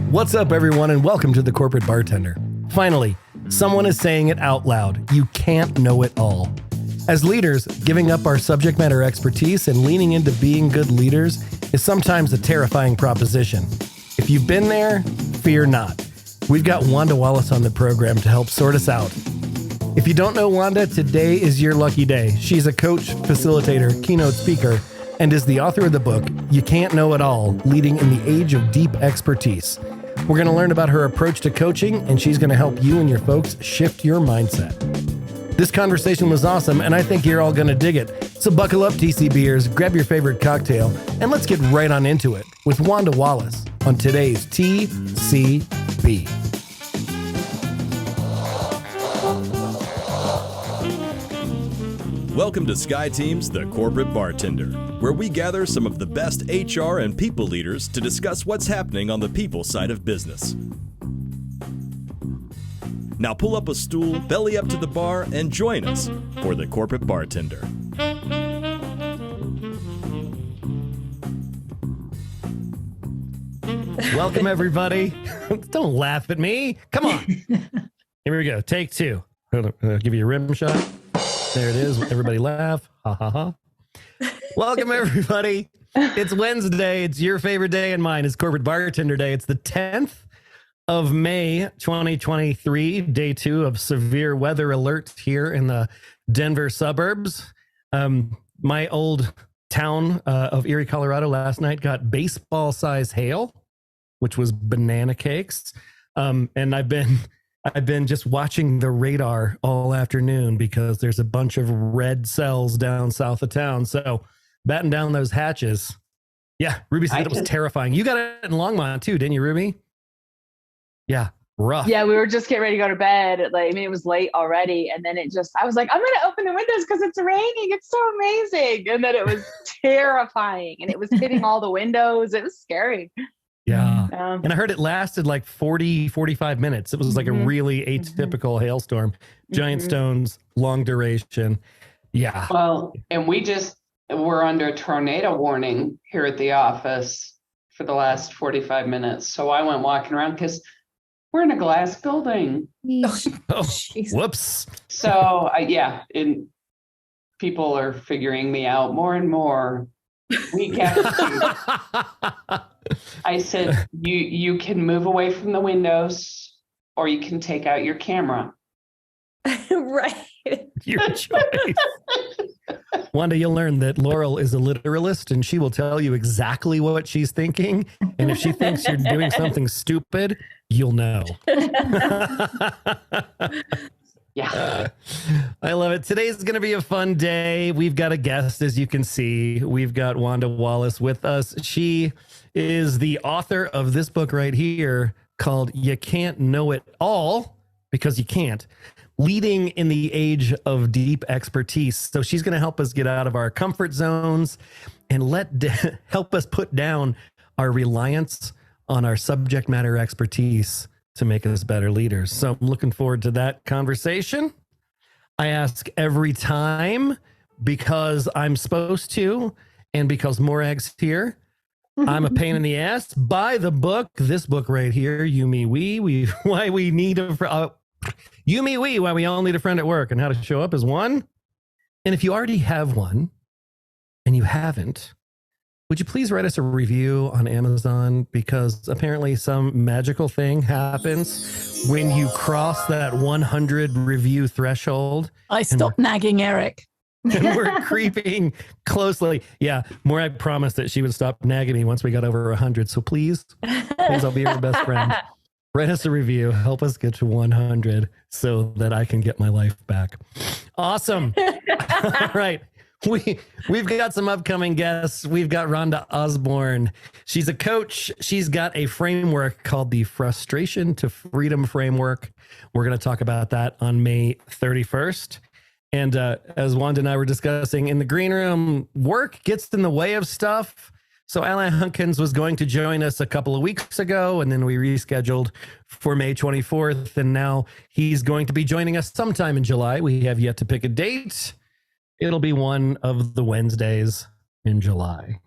What's up, everyone, and welcome to the Corporate Bartender. Finally, someone is saying it out loud. You can't know it all. As leaders, giving up our subject matter expertise and leaning into being good leaders is sometimes a terrifying proposition. If you've been there, fear not. We've got Wanda Wallace on the program to help sort us out. If you don't know Wanda, today is your lucky day. She's a coach, facilitator, keynote speaker, and is the author of the book, You Can't Know It All, Leading in the Age of Deep Expertise. We're going to learn about her approach to coaching, and she's going to help you and your folks shift your mindset. This conversation was awesome, and I think you're all going to dig it. So buckle up, TCBers, grab your favorite cocktail, and let's get right on into it with Wanda Wallace on today's TCB. Welcome to SkyTeam's The Corporate Bartender, where we gather some of the best HR and people leaders to discuss what's happening on the people side of business. Now pull up a stool, belly up to the bar, and join us for The Corporate Bartender. Welcome, everybody. Don't laugh at me. Come on. Here we go. Take two. I'll give you a rim shot. There it is. Everybody laugh. Ha, ha, ha. Welcome, everybody. It's Wednesday. It's your favorite day and mine. It's Corporate Bartender Day. It's the 10th of May, 2023, day 2 of severe weather alert here in the Denver suburbs. My old town of Erie, Colorado last night got baseball-sized hail, which was banana cakes. And I've been just watching the radar all afternoon because there's a bunch of red cells down south of town. So batten down those hatches. Yeah, Ruby said it was terrifying. You got it in Longmont too, didn't you, Ruby? Yeah, rough. Yeah, we were just getting ready to go to bed. It was late already. And then I was like, I'm going to open the windows because it's raining. It's so amazing. And then it was terrifying. And it was hitting all the windows. It was scary. Yeah. And I heard it lasted like 45 minutes. It was like a really atypical hailstorm. Giant stones, long duration. Yeah. Well, and we're under tornado warning here at the office for the last 45 minutes. So I went walking around because we're in a glass building. Whoops. So and people are figuring me out more and more week after week. I said, you can move away from the windows or you can take out your camera. Right. Your choice. Wanda, you'll learn that Laurel is a literalist and she will tell you exactly what she's thinking. And if she thinks you're doing something stupid, you'll know. Yeah. I love it. Today's going to be a fun day. We've got a guest, as you can see. We've got Wanda Wallace with us. She is the author of this book right here called You Can't Know It All, because you can't. Leading in the Age of Deep Expertise. So she's going to help us get out of our comfort zones and help us put down our reliance on our subject matter expertise to make us better leaders. So I'm looking forward to that conversation. I ask every time because I'm supposed to, and because Morag's here. I'm a pain in the ass. Buy the book, this book right here, You, Me, We, why we need a You, Me, We, why we all need a friend at work, and how to show up as one. And if you already have one and you haven't, would you please write us a review on Amazon? Because apparently some magical thing happens when you cross that 100 review threshold. I stopped nagging Eric. And we're creeping closely. Yeah, Morag promised that she would stop nagging me once we got over 100. So please, I'll be your best friend. Write us a review. Help us get to 100 so that I can get my life back. Awesome. All right. We've got some upcoming guests. We've got Rhonda Osborne. She's a coach. She's got a framework called the Frustration to Freedom Framework. We're going to talk about that on May 31st. And as Wanda and I were discussing in the green room, work gets in the way of stuff. So Alan Hunkins was going to join us a couple of weeks ago, and then we rescheduled for May 24th. And now he's going to be joining us sometime in July. We have yet to pick a date. It'll be one of the Wednesdays in July.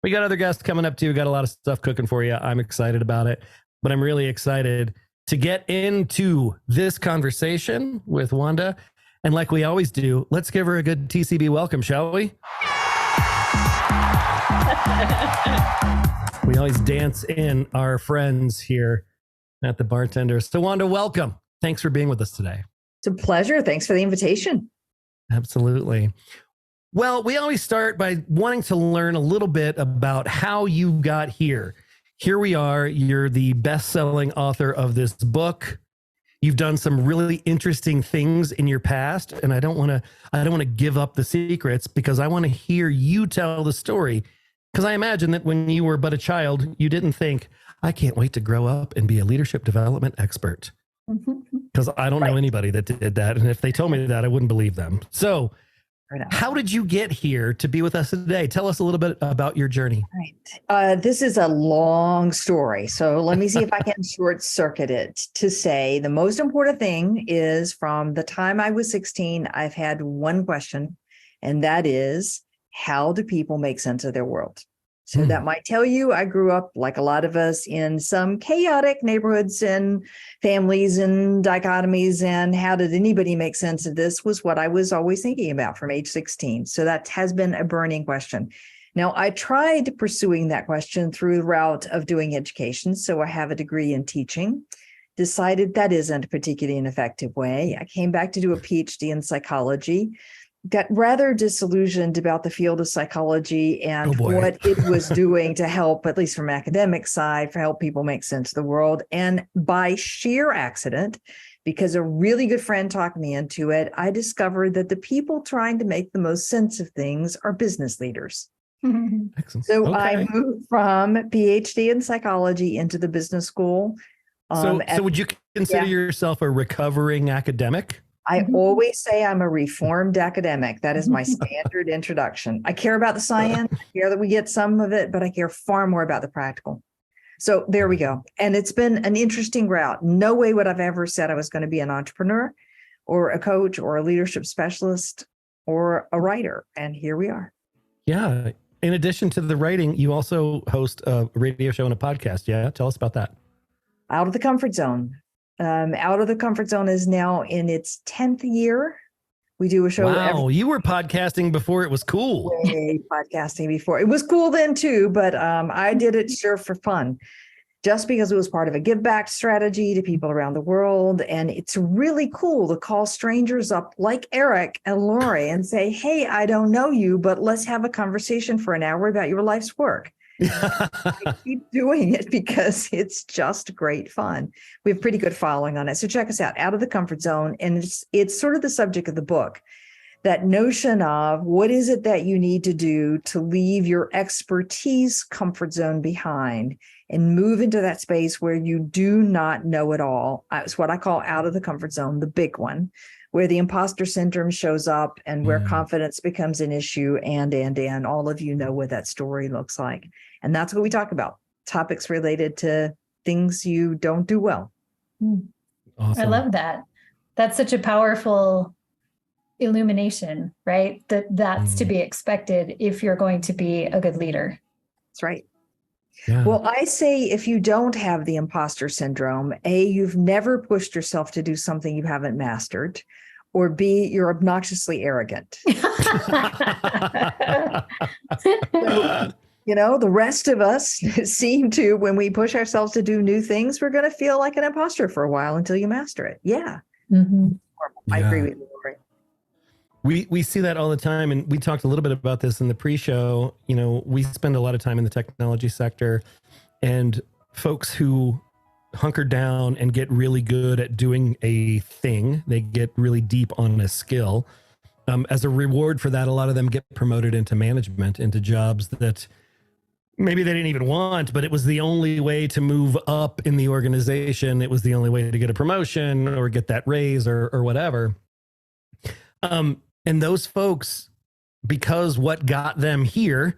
We got other guests coming up too. Got a lot of stuff cooking for you. I'm excited about it. but I'm really excited to get into this conversation with Wanda. And like we always do, let's give her a good TCB welcome, shall we? We always dance in our friends here at the Bartender. So Wanda, welcome. Thanks for being with us today. It's a pleasure. Thanks for the invitation. Absolutely. Well, we always start by wanting to learn a little bit about how you got here. Here we are. You're the best-selling author of this book. You've done some really interesting things in your past, and I don't want to give up the secrets because I want to hear you tell the story. Because I imagine that when you were but a child, you didn't think, I can't wait to grow up and be a leadership development expert. Because I don't know anybody that did that. And if they told me that, I wouldn't believe them. So how did you get here to be with us today? Tell us a little bit about your journey. Right. This is a long story. So let me see if I can short circuit it to say the most important thing is from the time I was 16, I've had one question, and that is, how do people make sense of their world? So that might tell you I grew up, like a lot of us, in some chaotic neighborhoods and families and dichotomies. And how did anybody make sense of this was what I was always thinking about from age 16. So that has been a burning question. Now, I tried pursuing that question through the route of doing education. So I have a degree in teaching, decided that isn't particularly an effective way. I came back to do a PhD in psychology. Got rather disillusioned about the field of psychology and what it was doing to help, at least from an academic side, for help people make sense of the world. And by sheer accident, because a really good friend talked me into it, I discovered that the people trying to make the most sense of things are business leaders. Excellent. So I moved from PhD in psychology into the business school. So would you consider yourself a recovering academic? I always say I'm a reformed academic. That is my standard introduction. I care about the science, I care that we get some of it, but I care far more about the practical. So there we go. And it's been an interesting route. No way would I've ever said I was going to be an entrepreneur or a coach or a leadership specialist or a writer. And here we are. Yeah. In addition to the writing, you also host a radio show and a podcast. Yeah. Tell us about that. Out of the Comfort Zone. Out of the Comfort Zone is now in its 10th year. We do a show. Wow, you were podcasting before it was cool. Podcasting before. It was cool then too, but I did it sure for fun, just because it was part of a give back strategy to people around the world. And it's really cool to call strangers up like Eric and Lori and say, hey, I don't know you, but let's have a conversation for an hour about your life's work. I keep doing it because it's just great fun. We have pretty good following on it. So check us out of the Comfort Zone. And it's sort of the subject of the book, that notion of what is it that you need to do to leave your expertise comfort zone behind and move into that space where you do not know it all. It's what I call out of the comfort zone, the big one, where the imposter syndrome shows up and where confidence becomes an issue. And all of you know what that story looks like. And that's what we talk about, topics related to things you don't do well. Awesome. I love that. That's such a powerful illumination, right? That's to be expected if you're going to be a good leader. That's right. Yeah. Well, I say if you don't have the imposter syndrome, A, you've never pushed yourself to do something you haven't mastered, or B, you're obnoxiously arrogant. So, the rest of us seem to, when we push ourselves to do new things, we're going to feel like an imposter for a while until you master it. Yeah. I agree with you, Lori. We see that all the time. And we talked a little bit about this in the pre-show. We spend a lot of time in the technology sector, and folks who hunker down and get really good at doing a thing, they get really deep on a skill. As a reward for that, a lot of them get promoted into management, into jobs that maybe they didn't even want, but it was the only way to move up in the organization. It was the only way to get a promotion or get that raise or whatever. And those folks, because what got them here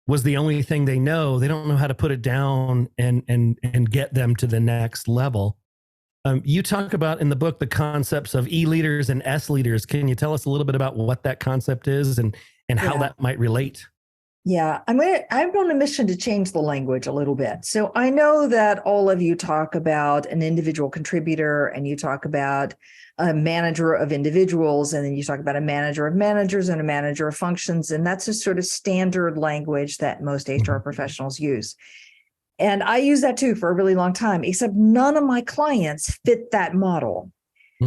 was the only thing they know, they don't know how to put it down and get them to the next level. You talk about in the book the concepts of E leaders and S leaders. Can you tell us a little bit about what that concept is and how that might relate? Yeah, I'm on a mission to change the language a little bit. So I know that all of you talk about an individual contributor, and you talk about a manager of individuals, and then you talk about a manager of managers and a manager of functions. And that's a sort of standard language that most HR professionals use. And I use that too for a really long time, except none of my clients fit that model.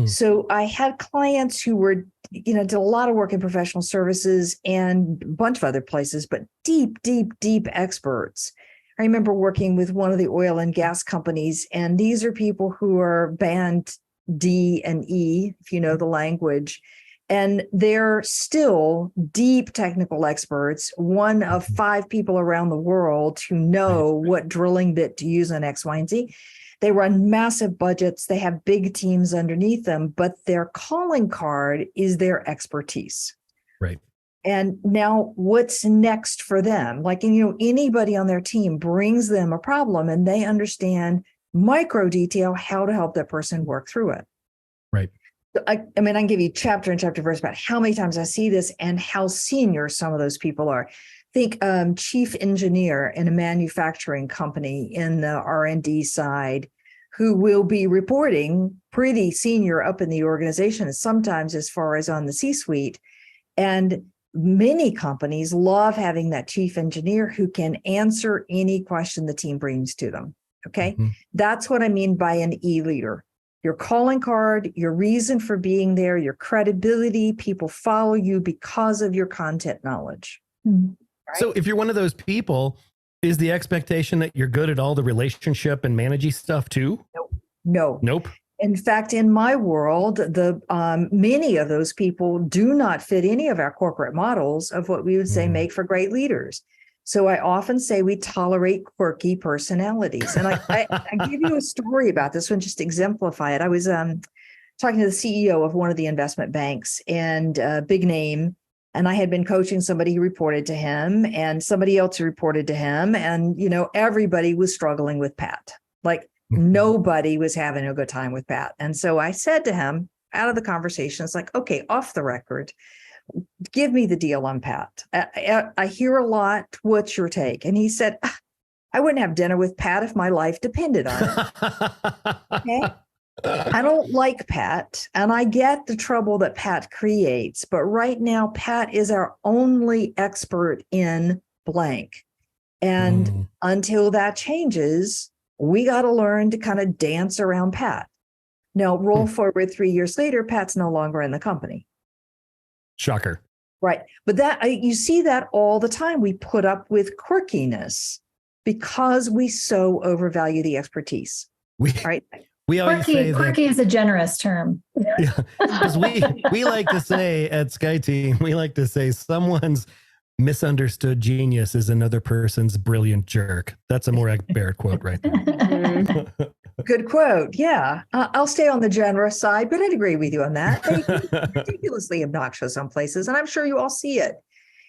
So I had clients who were, did a lot of work in professional services and a bunch of other places, but deep, deep, deep experts. I remember working with one of the oil and gas companies, and these are people who are band D and E, if you know the language, and they're still deep technical experts, one of 5 people around the world who know what drilling bit to use on X, Y, and Z. They run massive budgets. They have big teams underneath them, but their calling card is their expertise. Right. And now what's next for them? Like, anybody on their team brings them a problem and they understand micro detail how to help that person work through it. Right. I can give you chapter and chapter verse about how many times I see this and how senior some of those people are. Think chief engineer in a manufacturing company in the R&D side, who will be reporting pretty senior up in the organization, sometimes as far as on the C-suite. And many companies love having that chief engineer who can answer any question the team brings to them. Okay. Mm-hmm. That's what I mean by an E leader. Your calling card, your reason for being there, your credibility, people follow you because of your content knowledge. Mm-hmm. Right? So if you're one of those people, is the expectation that you're good at all the relationship and managing stuff too? Nope. In fact, in my world, the many of those people do not fit any of our corporate models of what we would say make for great leaders. So I often say we tolerate quirky personalities. And I give you a story about this one just to exemplify it. I was talking to the CEO of one of the investment banks, and big name. And I had been coaching somebody who reported to him, and somebody else who reported to him. And, everybody was struggling with Pat. Like nobody was having a good time with Pat. And so I said to him out of the conversation, it's like, okay, off the record, give me the deal on Pat. I hear a lot. What's your take? And he said, I wouldn't have dinner with Pat if my life depended on it. Okay. I don't like Pat, and I get the trouble that Pat creates, but right now, Pat is our only expert in blank. And until that changes, we got to learn to kind of dance around Pat. Now, roll forward 3 years later, Pat's no longer in the company. Shocker. Right. But you see that all the time. We put up with quirkiness because we so overvalue the expertise. Right. We always say quirky is a generous term. Yeah, because we like to say at Sky Team, we like to say someone's misunderstood genius is another person's brilliant jerk. That's a more Barrett quote right there. Good quote. Yeah. I'll stay on the generous side, but I'd agree with you on that. They're ridiculously obnoxious some places, and I'm sure you all see it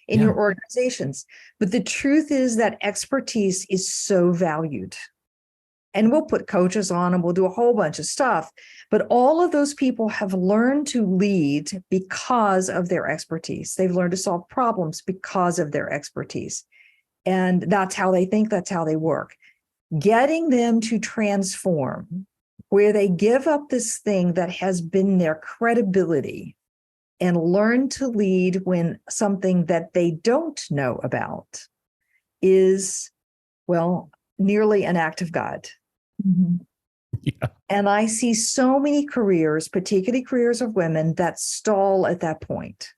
in your organizations. But the truth is that expertise is so valued. And we'll put coaches on and we'll do a whole bunch of stuff. But all of those people have learned to lead because of their expertise. They've learned to solve problems because of their expertise. And that's how they think, that's how they work. Getting them to transform, where they give up this thing that has been their credibility and learn to lead when something that they don't know about is, well, nearly an act of God. Mm-hmm. Yeah. And I see so many careers, particularly careers of women, that stall at that point.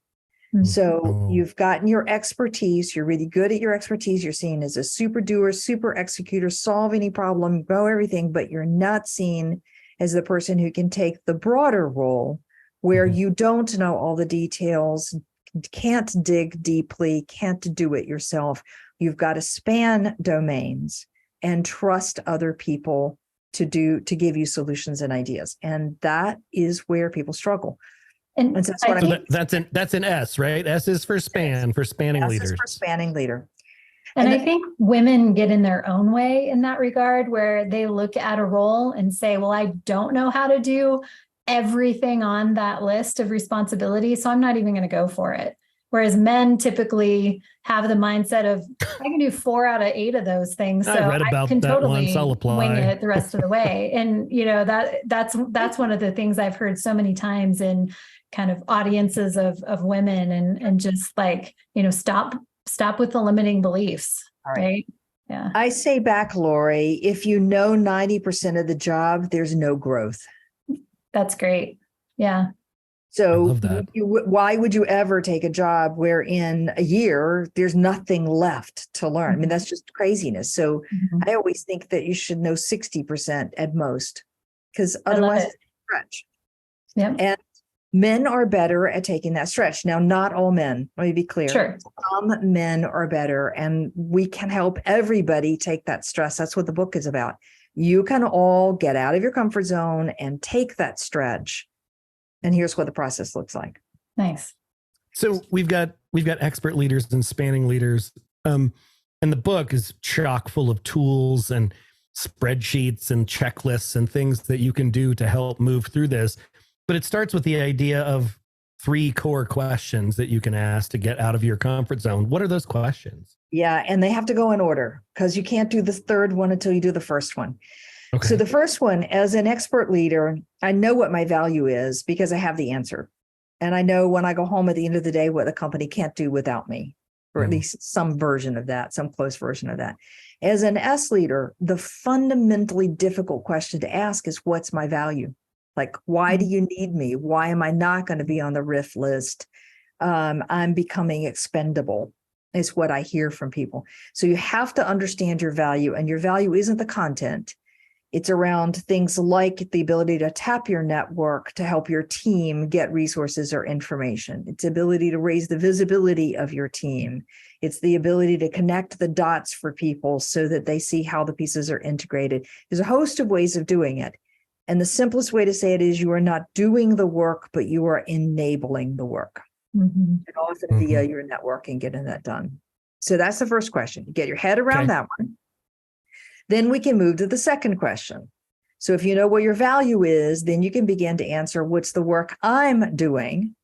Mm-hmm. So you've gotten your expertise. You're really good at your expertise. You're seen as a super doer, super executor, solve any problem, know everything, but you're not seen as the person who can take the broader role where you don't know all the details, can't dig deeply, can't do it yourself. You've got to span domains and trust other people to give you solutions and ideas. And that is where people struggle. And that's what that's an S, right? S is for spanning leaders. S is for spanning leader. And I think women get in their own way in that regard, where they look at a role and say, well, I don't know how to do everything on that list of responsibilities, so I'm not even going to go for it. Whereas men typically have the mindset of, I can do 4 out of 8 of those things. So I read about can that totally once. I'll apply. wing it the rest of the way. And, that's one of the things I've heard so many times in kind of audiences of women and just like, stop with the limiting beliefs. All right. Right. Yeah. I say back, Lori, if you know 90% of the job, there's no growth. That's great. Yeah. So why would you ever take a job where in a year there's nothing left to learn? I mean, that's just craziness. So I always think that you should know 60% at most, because otherwise it's a stretch. Yeah. And men are better at taking that stretch. Now, not all men, let me be clear. Sure. Some men are better, and we can help everybody take that stress. That's what the book is about. You can all get out of your comfort zone and take that stretch. And here's what the process looks like. Nice. So we've got expert leaders and spanning leaders. And the book is chock full of tools and spreadsheets and checklists and things that you can do to help move through this. But it starts with the idea of 3 core questions that you can ask to get out of your comfort zone. What are those questions? Yeah, and they have to go in order, because you can't do the third one until you do the first one. Okay. So the first one, as an expert leader, I know what my value is because I have the answer. And I know when I go home at the end of the day what the company can't do without me, or at least some version of that, some close version of that. As an S leader, the fundamentally difficult question to ask is, what's my value? Like, why do you need me? Why am I not going to be on the RIF list? I'm becoming expendable, is what I hear from people. So you have to understand your value, and your value isn't the content. It's around things like the ability to tap your network to help your team get resources or information. It's the ability to raise the visibility of your team. It's the ability to connect the dots for people so that they see how the pieces are integrated. There's a host of ways of doing it. And the simplest way to say it is, you are not doing the work, but you are enabling the work. And often via your networking, getting that done. So that's the first question. Get your head around that one. Then we can move to the second question. So if you know what your value is, then you can begin to answer, what's the work I'm doing?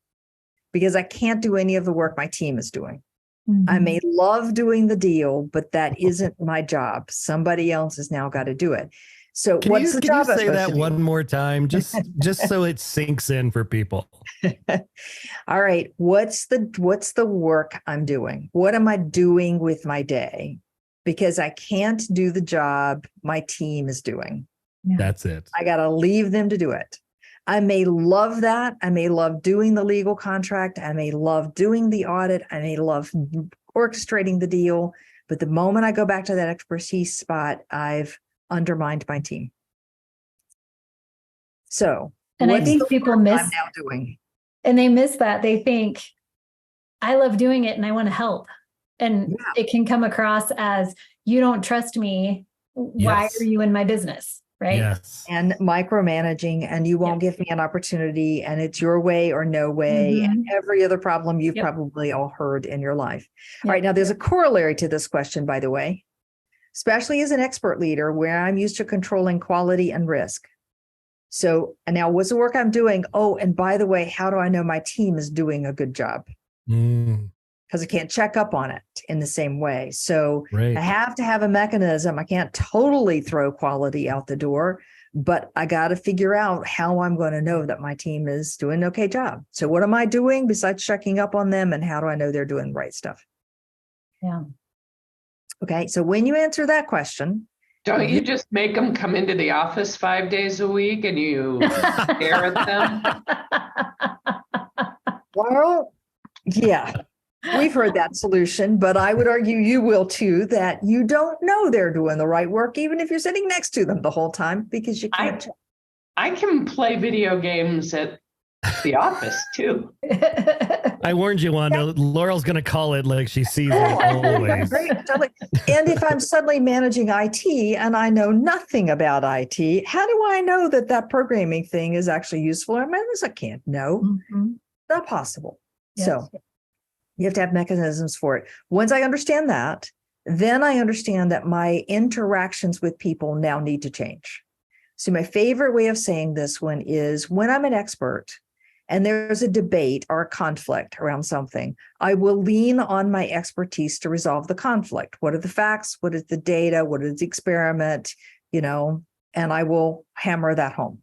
Because I can't do any of the work my team is doing. I may love doing the deal, but that isn't my job. Somebody else has now got to do it. So what's the job? Can you say that one more time, just so it sinks in for people? All right. What's the work I'm doing? What am I doing with my day? Because I can't do the job my team is doing. That's it. I got to leave them to do it. I may love that. I may love doing the legal contract. I may love doing the audit. I may love orchestrating the deal. But the moment I go back to that expertise spot, I've undermined my team. So, and I think people miss I'm now doing. And they miss that. They think, I love doing it and I want to help. And it can come across as, you don't trust me. Why are you in my business? Right. Yes. And micromanaging, and you won't give me an opportunity, and it's your way or no way. And every other problem you've probably all heard in your life. All right. Now there's a corollary to this question, by the way, especially as an expert leader, where I'm used to controlling quality and risk. So, and now what's the work I'm doing? Oh, and by the way, how do I know my team is doing a good job? Because I can't check up on it in the same way. So I have to have a mechanism. I can't totally throw quality out the door, but I got to figure out how I'm going to know that my team is doing an okay job. So what am I doing besides checking up on them, and how do I know they're doing the right stuff? Yeah. Okay. So when you answer that question, don't you just make them come into the office 5 days a week and you stare at them? Well, yeah. We've heard that solution, but I would argue you will too, that you don't know they're doing the right work, even if you're sitting next to them the whole time, because you can't. I can play video games at the office too. I warned you, Wanda. Laurel's going to call it like she sees it always. And if I'm suddenly managing IT and I know nothing about IT, how do I know that that programming thing is actually useful? I mean, I can't know. Not possible. Yes. So you have to have mechanisms for it. Once I understand that, then I understand that my interactions with people now need to change. So my favorite way of saying this one is, when I'm an expert, and there's a debate or a conflict around something, I will lean on my expertise to resolve the conflict. What are the facts? What is the data? What is the experiment? And I will hammer that home.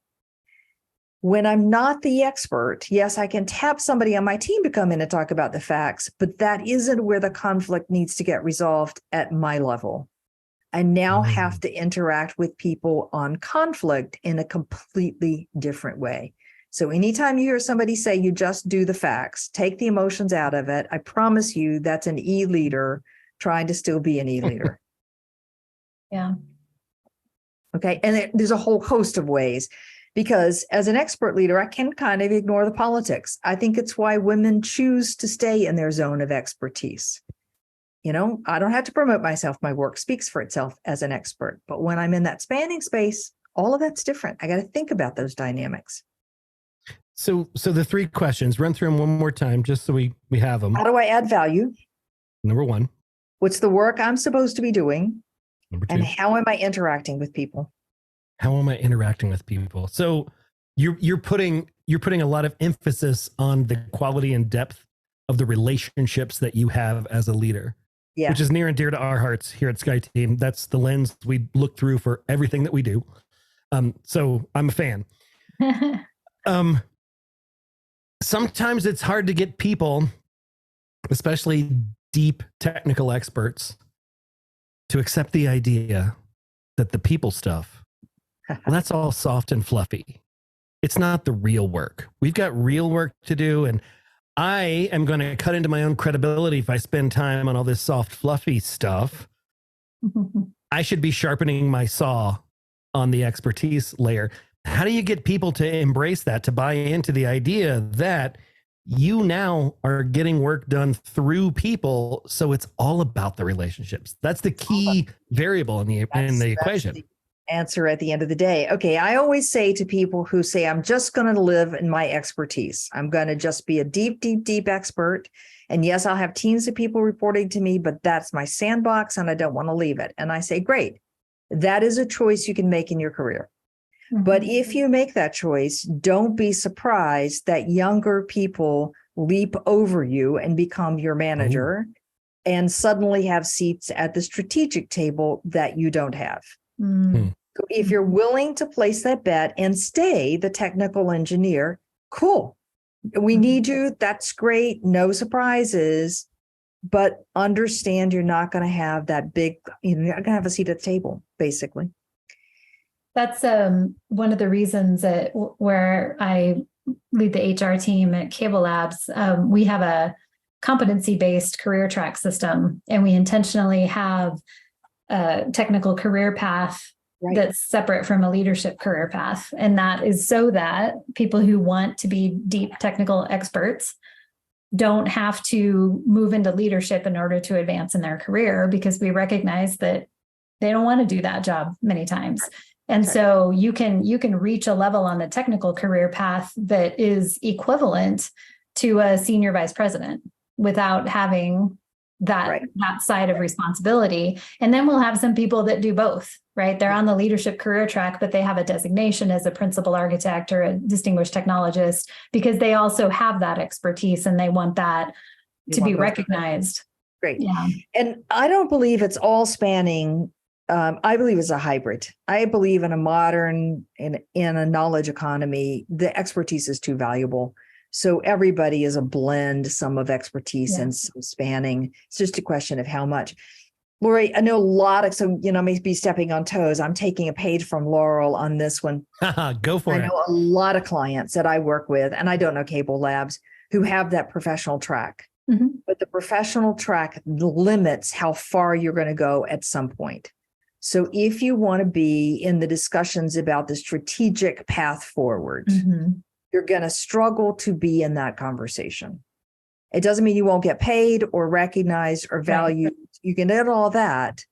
When I'm not the expert, yes, I can tap somebody on my team to come in and talk about the facts, but that isn't where the conflict needs to get resolved at my level. I now have to interact with people on conflict in a completely different way. So anytime you hear somebody say you just do the facts, take the emotions out of it, I promise you that's an E leader trying to still be an E leader. Yeah. Okay. And there's a whole host of ways, because as an expert leader, I can kind of ignore the politics. I think it's why women choose to stay in their zone of expertise. I don't have to promote myself. My work speaks for itself as an expert. But when I'm in that spanning space, all of that's different. I got to think about those dynamics. So the 3 questions, run through them one more time, just so we have them. How do I add value? Number 1. What's the work I'm supposed to be doing? Number 2. And how am I interacting with people? How am I interacting with people? So you're putting a lot of emphasis on the quality and depth of the relationships that you have as a leader. Yeah. Which is near and dear to our hearts here at Sky Team. That's the lens we look through for everything that we do. So I'm a fan. Sometimes it's hard to get people, especially deep technical experts, to accept the idea that the people stuff, well, that's all soft and fluffy. It's not the real work. We've got real work to do, and I am going to cut into my own credibility if I spend time on all this soft, fluffy stuff. I should be sharpening my saw on the expertise layer. How do you get people to embrace that, to buy into the idea that you now are getting work done through people? So it's all about the relationships. That's the key variable in the equation. The answer at the end of the day. Okay. I always say to people who say, I'm just going to live in my expertise. I'm going to just be a deep, deep, deep expert. And yes, I'll have teams of people reporting to me, but that's my sandbox and I don't want to leave it. And I say, great. That is a choice you can make in your career. But if you make that choice, don't be surprised that younger people leap over you and become your manager and suddenly have seats at the strategic table that you don't have. So if you're willing to place that bet and stay the technical engineer, cool. We need you. That's great. No surprises. But understand you're not going to have that big, you're not going to have a seat at the table, basically. That's one of the reasons that where I lead the HR team at Cable Labs, we have a competency-based career track system, and we intentionally have a technical career path that's separate from a leadership career path. And that is so that people who want to be deep technical experts don't have to move into leadership in order to advance in their career, because we recognize that they don't want to do that job many times. And so you can reach a level on the technical career path that is equivalent to a senior vice president without having that side of responsibility. And then we'll have some people that do both, right? They're on the leadership career track, but they have a designation as a principal architect or a distinguished technologist because they also have that expertise and they want that to be recognized. Great. Yeah. And I don't believe it's all spanning. I believe it's a hybrid. I believe in a modern, in a knowledge economy, the expertise is too valuable. So everybody is a blend, some of expertise and some spanning. It's just a question of how much. Lori, I know a lot of, so, I may be stepping on toes. I'm taking a page from Laurel on this one. Go for it. I know a lot of clients that I work with, and I don't know Cable Labs, who have that professional track. But the professional track limits how far you're going to go at some point. So if you want to be in the discussions about the strategic path forward, you're going to struggle to be in that conversation. It doesn't mean you won't get paid or recognized or valued. You can do all that.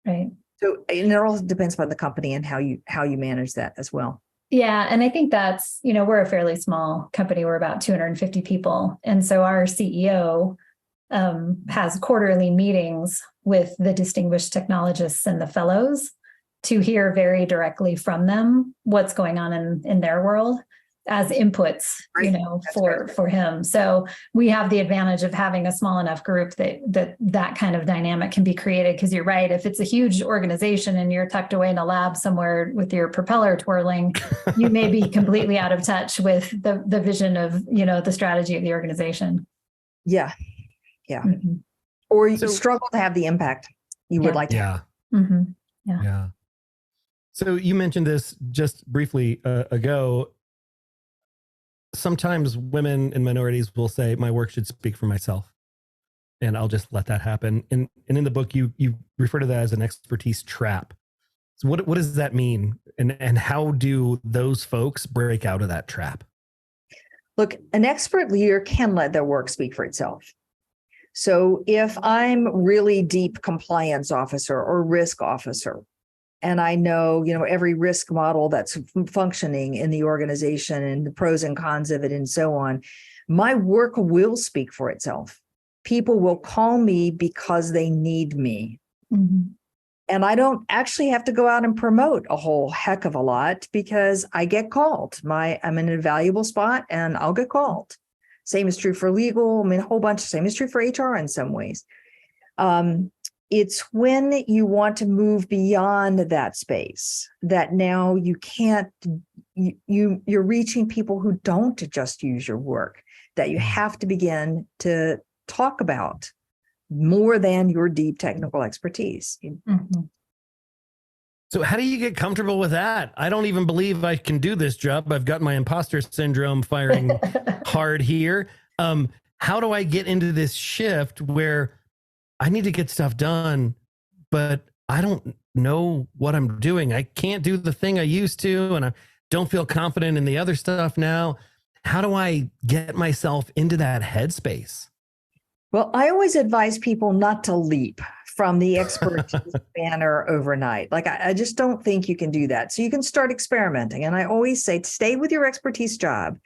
Right. So and it all depends upon the company and how you manage that as well. Yeah. And I think that's, we're a fairly small company. We're about 250 people. And so our CEO has quarterly meetings with the distinguished technologists and the fellows to hear very directly from them what's going on in their world. as inputs, Right. for him. So we have the advantage of having a small enough group that kind of dynamic can be created. Because you're right, if it's a huge organization and you're tucked away in a lab somewhere with your propeller twirling, you may be completely out of touch with the vision of, the strategy of the organization. Yeah. Mm-hmm. Or you struggle to have the impact you would like to have. Mm-hmm. Yeah. So you mentioned this just briefly ago. Sometimes women and minorities will say, my work should speak for myself, and I'll just let that happen. And in the book, you refer to that as an expertise trap. So what does that mean? And how do those folks break out of that trap? Look, an expert leader can let their work speak for itself. So if I'm really deep compliance officer or risk officer, and I know, every risk model that's functioning in the organization and the pros and cons of it and so on, my work will speak for itself. People will call me because they need me. Mm-hmm. And I don't actually have to go out and promote a whole heck of a lot because I get called. I'm in a valuable spot and I'll get called. Same is true for legal. A whole bunch. Same is true for HR in some ways. It's when you want to move beyond that space that now you can't, you're reaching people who don't just use your work, that you have to begin to talk about more than your deep technical expertise. Mm-hmm. So how do you get comfortable with that? I don't even believe I can do this job. I've got my imposter syndrome firing hard here. How do I get into this shift where I need to get stuff done, but I don't know what I'm doing? I can't do the thing I used to, and I don't feel confident in the other stuff now. How do I get myself into that headspace? Well, I always advise people not to leap from the expert banner overnight. Like, I just don't think you can do that. So you can start experimenting. And I always say, stay with your expertise job,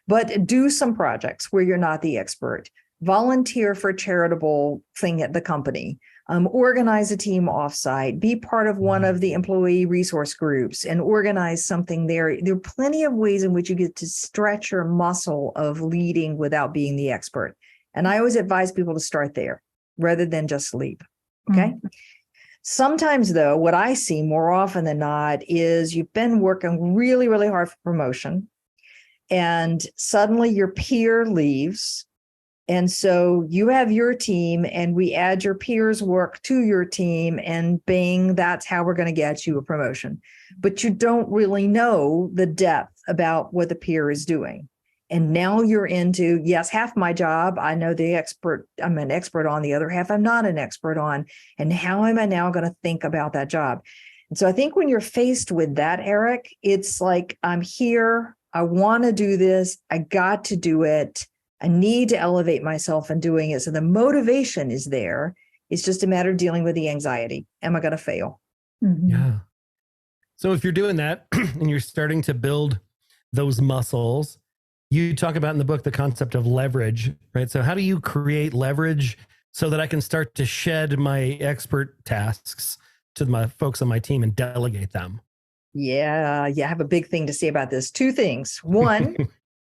but do some projects where you're not the expert. Volunteer for a charitable thing at the company. Organize a team offsite. Be part of one of the employee resource groups and organize something there. There are plenty of ways in which you get to stretch your muscle of leading without being the expert. And I always advise people to start there rather than just leap. Okay. Mm-hmm. Sometimes, though, what I see more often than not is you've been working really, really hard for promotion, and suddenly your peer leaves. And so you have your team, and we add your peers' work to your team, and bing, that's how we're going to get you a promotion. But you don't really know the depth about what the peer is doing. And now you're into, yes, half my job, I know the expert, I'm an expert on, the other half I'm not an expert on. And how am I now going to think about that job? And so I think when you're faced with that, Eric, it's like, I'm here, I want to do this, I got to do it, I need to elevate myself in doing it. So the motivation is there. It's just a matter of dealing with the anxiety. Am I going to fail? Mm-hmm. Yeah. So if you're doing that and you're starting to build those muscles, you talk about in the book the concept of leverage, right? So how do you create leverage so that I can start to shed my expert tasks to my folks on my team and delegate them? Yeah, I have a big thing to say about this. Two things. One,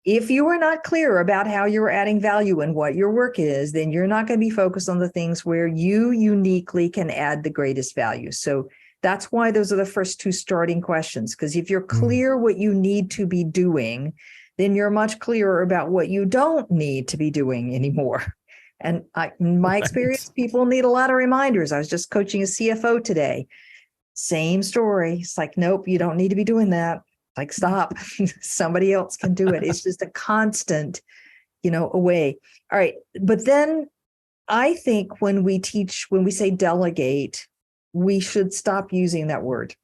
if you are not clear about how you're adding value and what your work is, then you're not going to be focused on the things where you uniquely can add the greatest value. So that's why those are the first two starting questions. Because if you're clear what you need to be doing, then you're much clearer about what you don't need to be doing anymore. And in my experience, people need a lot of reminders. I was just coaching a CFO today. Same story. It's like, nope, you don't need to be doing that. Like, stop. Somebody else can do it. It's just a constant, away. All right. But then I think when we say delegate, we should stop using that word,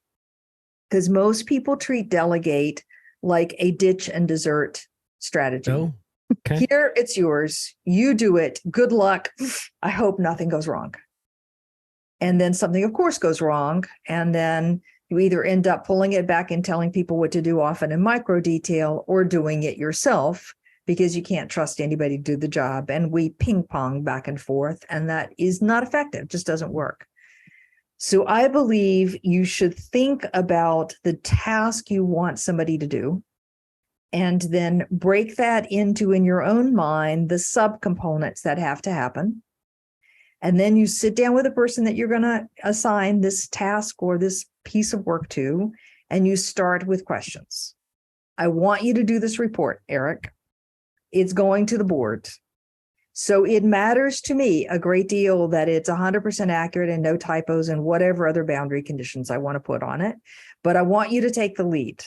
because most people treat delegate like a ditch and desert strategy. Oh, okay. Here, it's yours. You do it. Good luck. I hope nothing goes wrong. And then something, of course, goes wrong. And then you either end up pulling it back and telling people what to do, often in micro detail, or doing it yourself because you can't trust anybody to do the job. And we ping pong back and forth. And that is not effective. Just doesn't work. So I believe you should think about the task you want somebody to do. and then break that into, in your own mind, the subcomponents that have to happen. And then you sit down with the person that you're going to assign this task or this piece of work to, and you start with questions. I want you to do this report, Eric. It's going to the board. So it matters to me a great deal that it's 100% accurate and no typos and whatever other boundary conditions I want to put on it. But I want you to take the lead.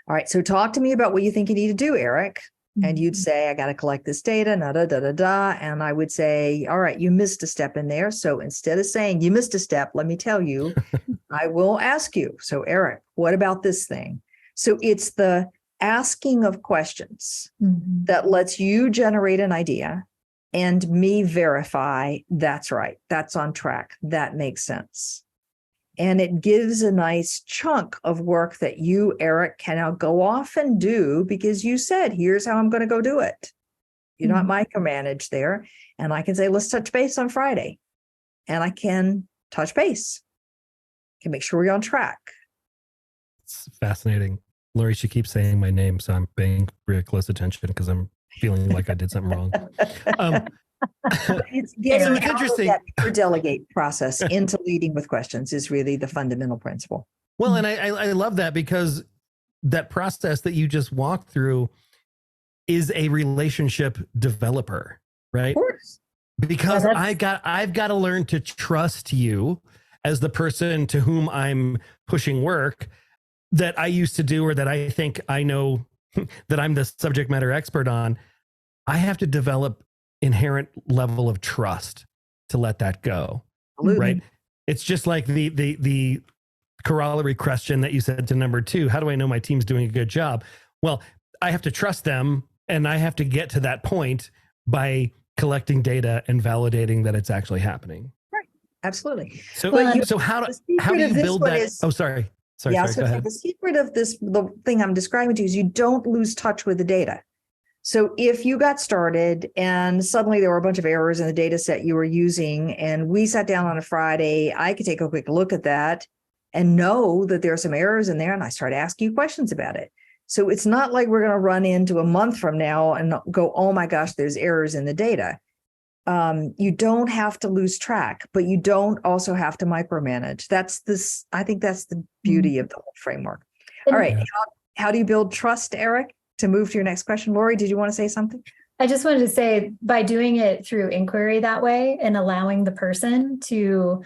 All right, so talk to me about what you think you need to do, Eric. And you'd say, I got to collect this data, And I would say, all right, you missed a step in there. So instead of saying you missed a step, let me tell you, I will ask you. So Eric, what about this thing? So it's the asking of questions that lets you generate an idea and me verify that's right, that's on track, that makes sense. And it gives a nice chunk of work that you, Eric, can now go off and do because you said, here's how I'm going to go do it. You're not micromanaged there. And I can say, let's touch base on Friday. And I can touch base. Can make sure we're on track. It's fascinating. Lori, she keeps saying my name, so I'm paying really close attention because I'm feeling like I did something wrong. It's getting it's interesting. That delegate process into leading with questions is really the fundamental principle. Well, and I love that because that process that you just walked through is a relationship developer, right? Of course. Because I've got to learn to trust you as the person to whom I'm pushing work that I used to do or that I think I know that I'm the subject matter expert on. I have to develop inherent level of trust to let that go. Absolutely. Right? It's just like the corollary question that you said to number 2. How do I know my team's doing a good job? Well, I have to trust them, and I have to get to that point by collecting data and validating that it's actually happening. Right. Absolutely. So how do you build that? Sorry. Sorry, go ahead. The secret of this, the thing I'm describing to you is you don't lose touch with the data. So if you got started and suddenly there were a bunch of errors in the data set you were using, and we sat down on a Friday, I could take a quick look at that and know that there are some errors in there, and I start asking you questions about it. So it's not like we're going to run into a month from now and go, oh my gosh, there's errors in the data. You don't have to lose track, but you don't also have to micromanage. I think that's the beauty of the whole framework. All right. How do you build trust, Eric? To move to your next question, Lori, did you want to say something? I just wanted to say, by doing it through inquiry that way and allowing the person to,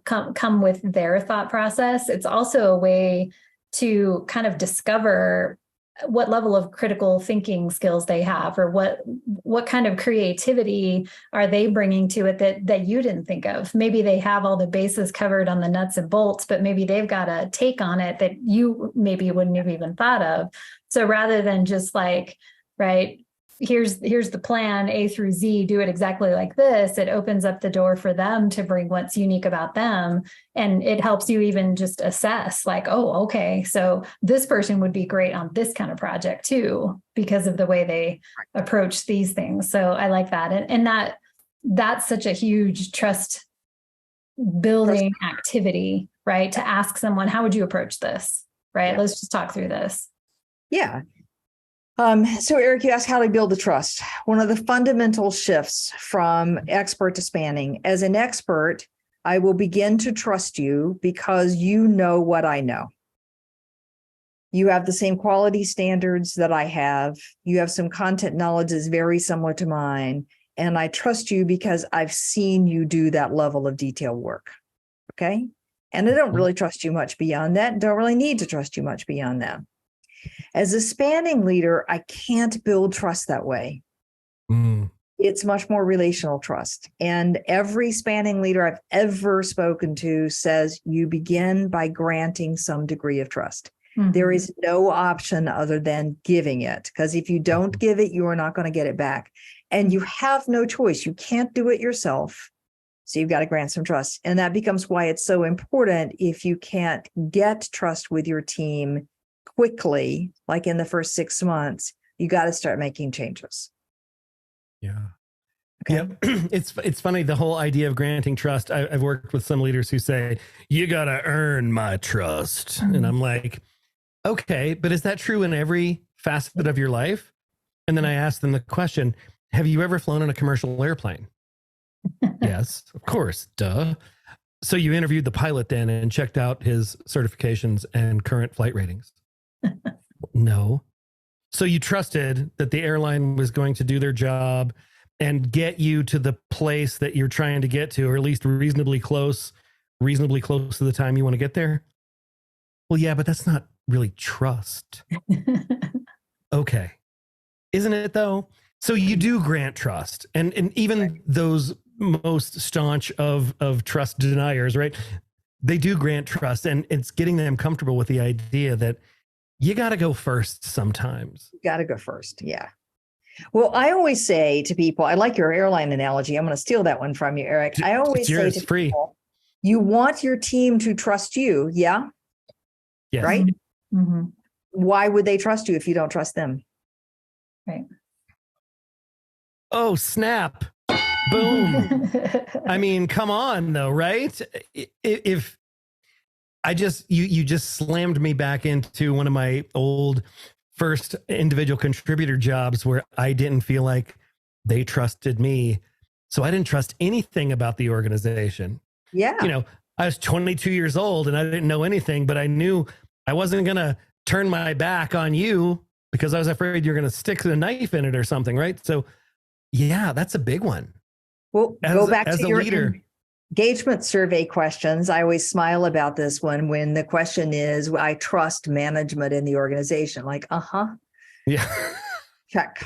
come with their thought process, it's also a way to kind of discover what level of critical thinking skills they have, or what kind of creativity are they bringing to it that you didn't think of. Maybe they have all the bases covered on the nuts and bolts, but maybe they've got a take on it that you maybe wouldn't have even thought of. So rather than just like, right, here's the plan A through Z, do it exactly like this, it opens up the door for them to bring what's unique about them. And it helps you even just assess like, oh, okay, so this person would be great on this kind of project too, because of the way they approach these things. So I like that. And that's such a huge trust building activity, right? To ask someone, how would you approach this? Right? Yeah. Let's just talk through this. Yeah. So Eric, you asked how to build the trust. One of the fundamental shifts from expert to spanning. As an expert, I will begin to trust you because you know what I know. You have the same quality standards that I have. You have some content knowledge that's very similar to mine. And I trust you because I've seen you do that level of detail work. Okay. And I don't really trust you much beyond that. Don't really need to trust you much beyond that. As a spanning leader, I can't build trust that way. It's much more relational trust. And every spanning leader I've ever spoken to says you begin by granting some degree of trust. Mm-hmm. There is no option other than giving it, because if you don't give it, you are not going to get it back. And you have no choice. You can't do it yourself. So you've got to grant some trust. And that becomes why it's so important. If you can't get trust with your team quickly, like in the first 6 months, you got to start making changes. Yeah. Okay. Yeah. It's funny, the whole idea of granting trust. I've worked with some leaders who say, you got to earn my trust. And I'm like, Okay, but is that true in every facet of your life? And then I asked them the question, have you ever flown on a commercial airplane? Yes, of course, duh. So you interviewed the pilot then and checked out his certifications and current flight ratings? No. So you trusted that the airline was going to do their job and get you to the place that you're trying to get to, or at least reasonably close to the time you want to get there? Well, yeah, but that's not really trust. Okay. Isn't it though? So you do grant trust, and even those most staunch of trust deniers, right? They do grant trust, and it's getting them comfortable with the idea that you got to go first sometimes. You got to go first. Yeah. Well, I always say to people, I like your airline analogy. I'm going to steal that one from you, Eric. I always say to free. people, you want your team to trust you. Yeah. Yes. Right. Mm-hmm. Why would they trust you if you don't trust them? Right. Oh, snap. Boom. I mean, come on though, right? If I just, you just slammed me back into one of my old first individual contributor jobs where I didn't feel like they trusted me. So I didn't trust anything about the organization. Yeah. You know, I was 22 years old and I didn't know anything, but I knew I wasn't going to turn my back on you because I was afraid you're going to stick a knife in it or something. Right. So yeah, that's a big one. Well, go back to your leader. Engagement survey questions. I always smile about this one when the question is, I trust management in the organization. Like, Yeah. Check.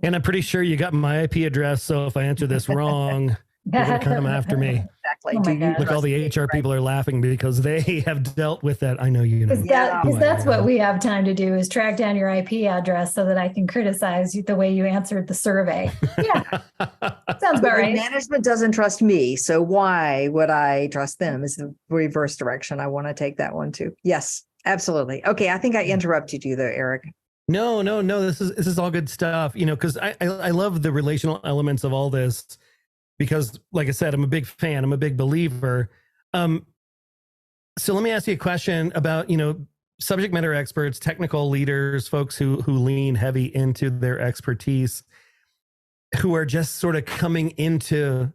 And I'm pretty sure you got my IP address. So if I answer this wrong, you're going to come after me. Exactly. Oh my God. Look, all the HR people are laughing because they have dealt with that. I know you know. Because that's what we have time to do is track down your IP address so that I can criticize the way you answered the survey. Yeah. Sounds about right. Management doesn't trust me. So why would I trust them? Is the reverse direction. I want to take that one too. Yes, absolutely. Okay. I think I interrupted you there, Eric. No. This is all good stuff, you know, because I love the relational elements of all this. Because, like I said, I'm a big fan. I'm a big believer. So let me ask you a question about, you know, subject matter experts, technical leaders, folks who lean heavy into their expertise, who are just sort of coming to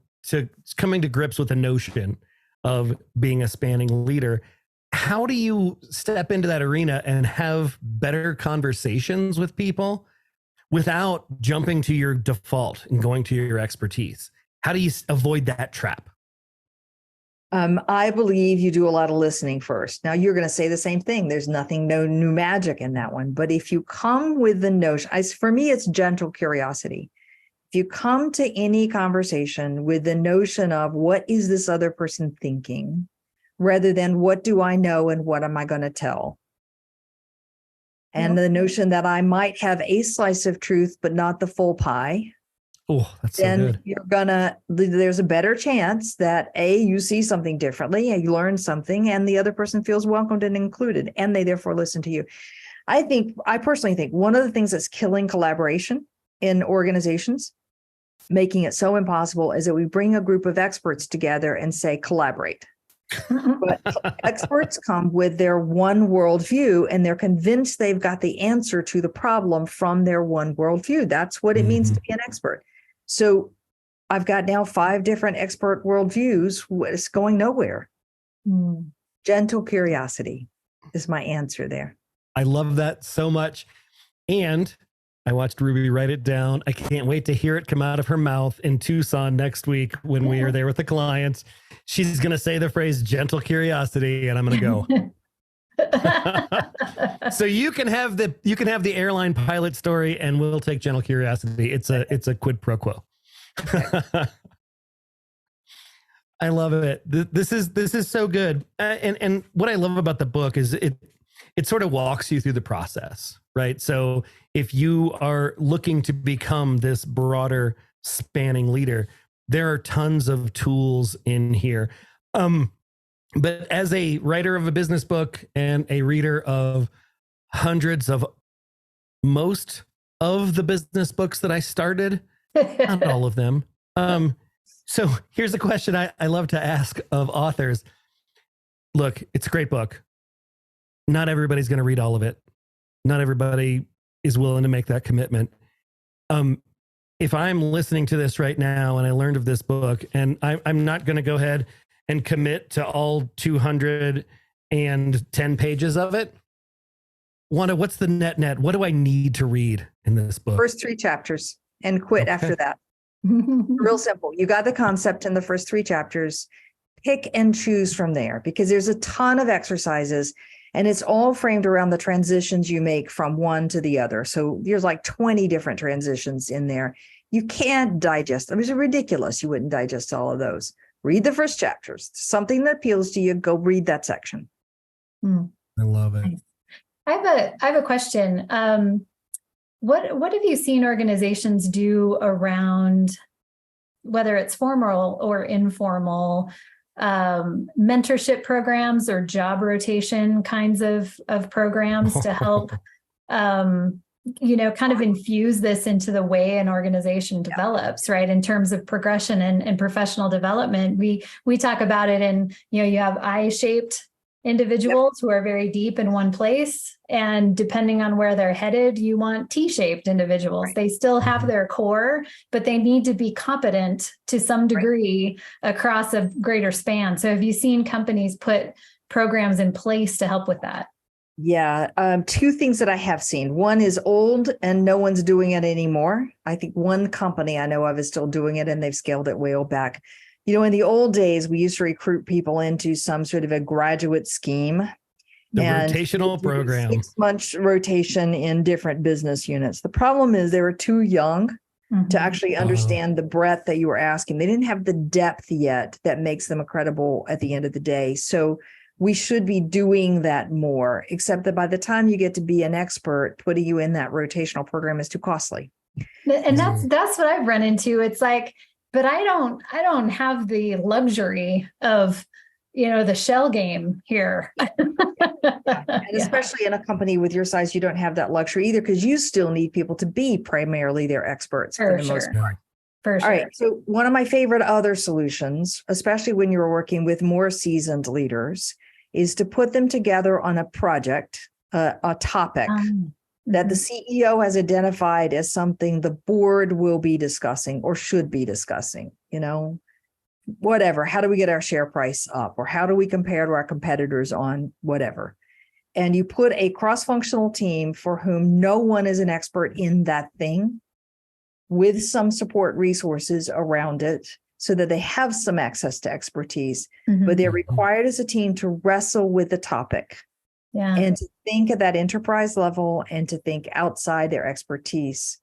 grips with the notion of being a spanning leader. How do you step into that arena and have better conversations with people without jumping to your default and going to your expertise? How do you avoid that trap? I believe you do a lot of listening first. Now you're going to say the same thing. There's no new magic in that one. But if you come with the notion, for me, it's gentle curiosity. If you come to any conversation with the notion of what is this other person thinking, rather than what do I know and what am I going to tell? And the notion that I might have a slice of truth, but not the full pie. Oh, that's then so good. There's a better chance that you see something differently, and you learn something, and the other person feels welcomed and included, and they therefore listen to you. I personally think one of the things that's killing collaboration in organizations, making it so impossible, is that we bring a group of experts together and say, collaborate. But experts come with their one worldview, and they're convinced they've got the answer to the problem from their one worldview. That's what it means to be an expert. So I've got now 5 different expert worldviews. It's going nowhere. Gentle curiosity is my answer there. I love that so much. And I watched Ruby write it down. I can't wait to hear it come out of her mouth in Tucson next week when we are there with the clients. She's going to say the phrase gentle curiosity, and I'm going to go. So you can have the airline pilot story, and we'll take gentle curiosity. It's a quid pro quo. I love it. This is so good. And what I love about the book is it sort of walks you through the process, right? So if you are looking to become this broader spanning leader, there are tons of tools in here. But as a writer of a business book and a reader of hundreds of most of the business books that I started, not all of them. So here's a question I love to ask of authors. Look, it's a great book. not everybody's going to read all of it. Not everybody is willing to make that commitment. If I'm listening to this right now and I learned of this book, and I'm not going to go ahead and commit to all 210 pages of it, Wanda, what's the net? What do I need to read in this book? First 3 chapters and quit after that. Real simple. You got the concept in the first 3 chapters. Pick and choose from there, because there's a ton of exercises and it's all framed around the transitions you make from one to the other. So there's like 20 different transitions in there. You can't digest them. It's ridiculous. You wouldn't digest all of those. Read the first chapters. Something that appeals to you, go read that section. I love it. I have a question. What have you seen organizations do around, whether it's formal or informal, mentorship programs or job rotation kinds of programs to help, kind of infuse this into the way an organization develops, right? In terms of progression and professional development, we talk about it in, you have I-shaped individuals who are very deep in one place. And depending on where they're headed, you want T-shaped individuals. They still have their core, but they need to be competent to some degree across a greater span. So have you seen companies put programs in place to help with that? Yeah. 2 things that I have seen. One is old and no one's doing it anymore. I think one company I know of is still doing it and they've scaled it way back. In the old days, we used to recruit people into some sort of a graduate scheme. The rotational program. 6-month rotation in different business units. The problem is they were too young to actually understand the breadth that you were asking. They didn't have the depth yet that makes them credible at the end of the day. So we should be doing that more, except that by the time you get to be an expert, putting you in that rotational program is too costly. And that's what I've run into. It's like, but I don't have the luxury of, the shell game here. And especially in a company with your size, you don't have that luxury either, because you still need people to be primarily their experts for the most part. For sure. All right. So one of my favorite other solutions, especially when you're working with more seasoned leaders, is to put them together on a project, a topic that the CEO has identified as something the board will be discussing or should be discussing, whatever. How do we get our share price up? Or how do we compare to our competitors on whatever? And you put a cross-functional team for whom no one is an expert in that thing, with some support resources around it so that they have some access to expertise, but they're required as a team to wrestle with the topic and to think at that enterprise level and to think outside their expertise.